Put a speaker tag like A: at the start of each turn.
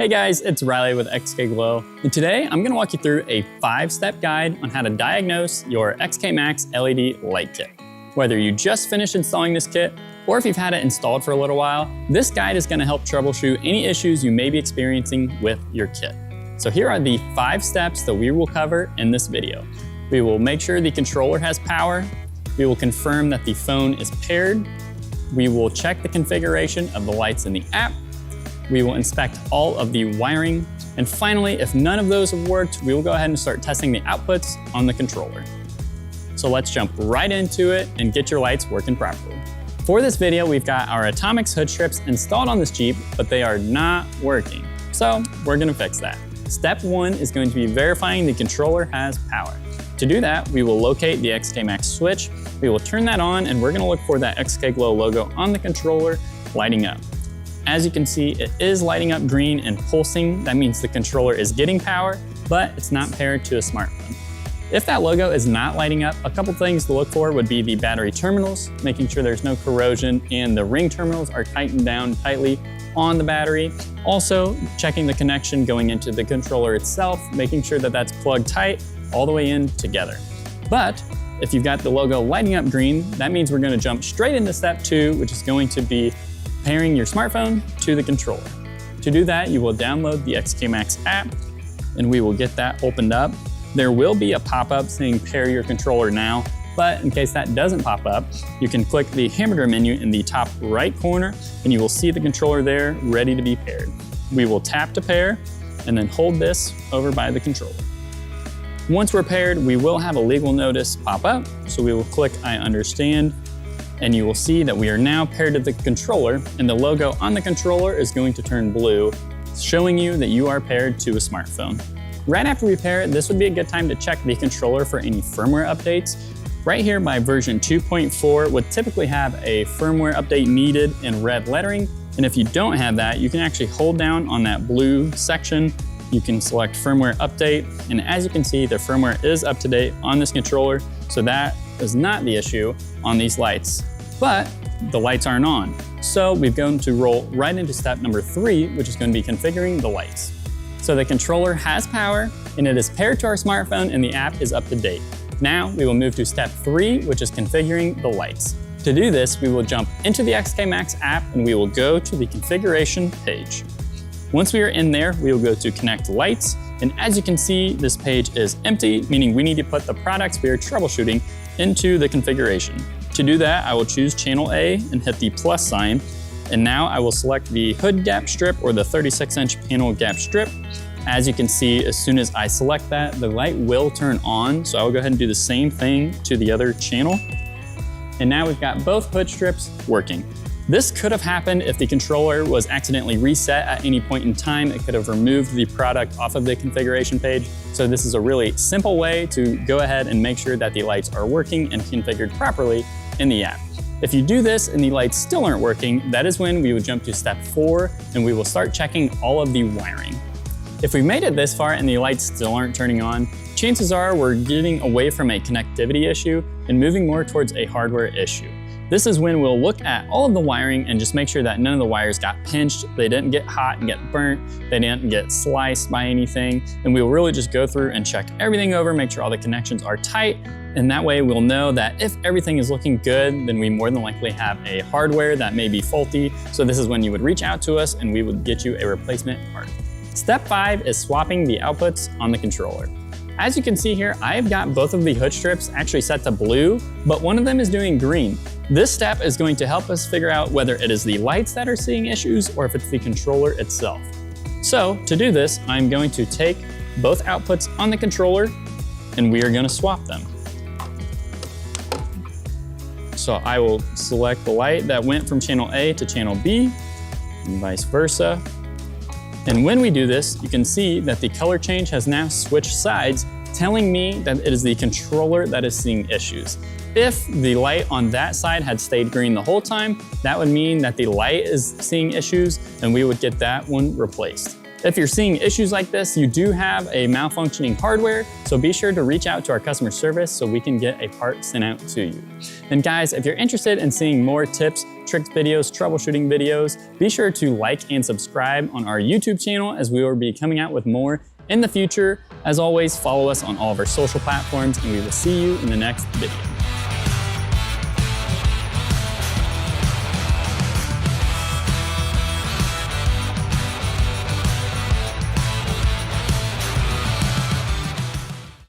A: Hey guys, it's Riley with XKGLOW, and today I'm going to walk you through a 5-step guide on how to diagnose your XKmax LED light kit. Whether you just finished installing this kit or if you've had it installed for a little while, this guide is going to help troubleshoot any issues you may be experiencing with your kit. So here are the 5 steps that we will cover in this video. We will make sure the controller has power. We will confirm that the phone is paired. We will check the configuration of the lights in the app. We will inspect all of the wiring. And finally, if none of those have worked, we will go ahead and start testing the outputs on the controller. So let's jump right into it and get your lights working properly. For this video, we've got our XKmax hood strips installed on this Jeep, but they are not working. So we're gonna fix that. Step 1 is going to be verifying the controller has power. To do that, we will locate the XKmax switch. We will turn that on and we're gonna look for that XKGLOW logo on the controller lighting up. As you can see, it is lighting up green and pulsing. That means the controller is getting power, but it's not paired to a smartphone. If that logo is not lighting up, a couple things to look for would be the battery terminals, making sure there's no corrosion and the ring terminals are tightened down tightly on the battery. Also, checking the connection going into the controller itself, making sure that that's plugged tight all the way in together. But if you've got the logo lighting up green, that means we're gonna jump straight into step 2, which is going to be pairing your smartphone to the controller. To do that, you will download the XKmax app and we will get that opened up. There will be a pop-up saying pair your controller now, but in case that doesn't pop up, you can click the hamburger menu in the top right corner and you will see the controller there ready to be paired. We will tap to pair and then hold this over by the controller. Once we're paired, we will have a legal notice pop up, so we will click I understand, and you will see that we are now paired to the controller and the logo on the controller is going to turn blue, showing you that you are paired to a smartphone. Right after we pair it, this would be a good time to check the controller for any firmware updates. Right here by version 2.4 would typically have a firmware update needed in red lettering. And if you don't have that, you can actually hold down on that blue section. You can select firmware update. And as you can see, the firmware is up to date on this controller. So that is not the issue on these lights, but the lights aren't on. So we're going to roll right into step number 3, which is going to be configuring the lights. So the controller has power and it is paired to our smartphone and the app is up to date. Now we will move to step 3, which is configuring the lights. To do this, we will jump into the XKmax app and we will go to the configuration page. Once we are in there, we will go to connect lights. And as you can see, this page is empty, meaning we need to put the products we are troubleshooting into the configuration. To do that, I will choose channel A and hit the plus sign. And now I will select the hood gap strip or the 36-inch panel gap strip. As you can see, as soon as I select that, the light will turn on. So I will go ahead and do the same thing to the other channel. And now we've got both hood strips working. This could have happened if the controller was accidentally reset at any point in time. It could have removed the product off of the configuration page. So this is a really simple way to go ahead and make sure that the lights are working and configured properly in the app. If you do this and the lights still aren't working, that is when we would jump to step 4 and we will start checking all of the wiring. If we made it this far and the lights still aren't turning on, chances are we're getting away from a connectivity issue and moving more towards a hardware issue. This is when we'll look at all of the wiring and just make sure that none of the wires got pinched, they didn't get hot and get burnt, they didn't get sliced by anything, and we'll really just go through and check everything over, make sure all the connections are tight, and that way we'll know that if everything is looking good, then we more than likely have a hardware that may be faulty. So this is when you would reach out to us and we would get you a replacement part. Step 5 is swapping the outputs on the controller. As you can see here, I've got both of the hood strips actually set to blue, but one of them is doing green. This step is going to help us figure out whether it is the lights that are seeing issues or if it's the controller itself. So to do this, I'm going to take both outputs on the controller and we are going to swap them. So I will select the light that went from channel A to channel B and vice versa. And when we do this, you can see that the color change has now switched sides, telling me that it is the controller that is seeing issues. If the light on that side had stayed green the whole time, that would mean that the light is seeing issues and we would get that one replaced. If you're seeing issues like this, you do have a malfunctioning hardware, so be sure to reach out to our customer service so we can get a part sent out to you. And guys, if you're interested in seeing more tips tricks videos, troubleshooting videos. Be sure to like and subscribe on our YouTube channel as we will be coming out with more in the future. As always, follow us on all of our social platforms, and we will see you in the next video.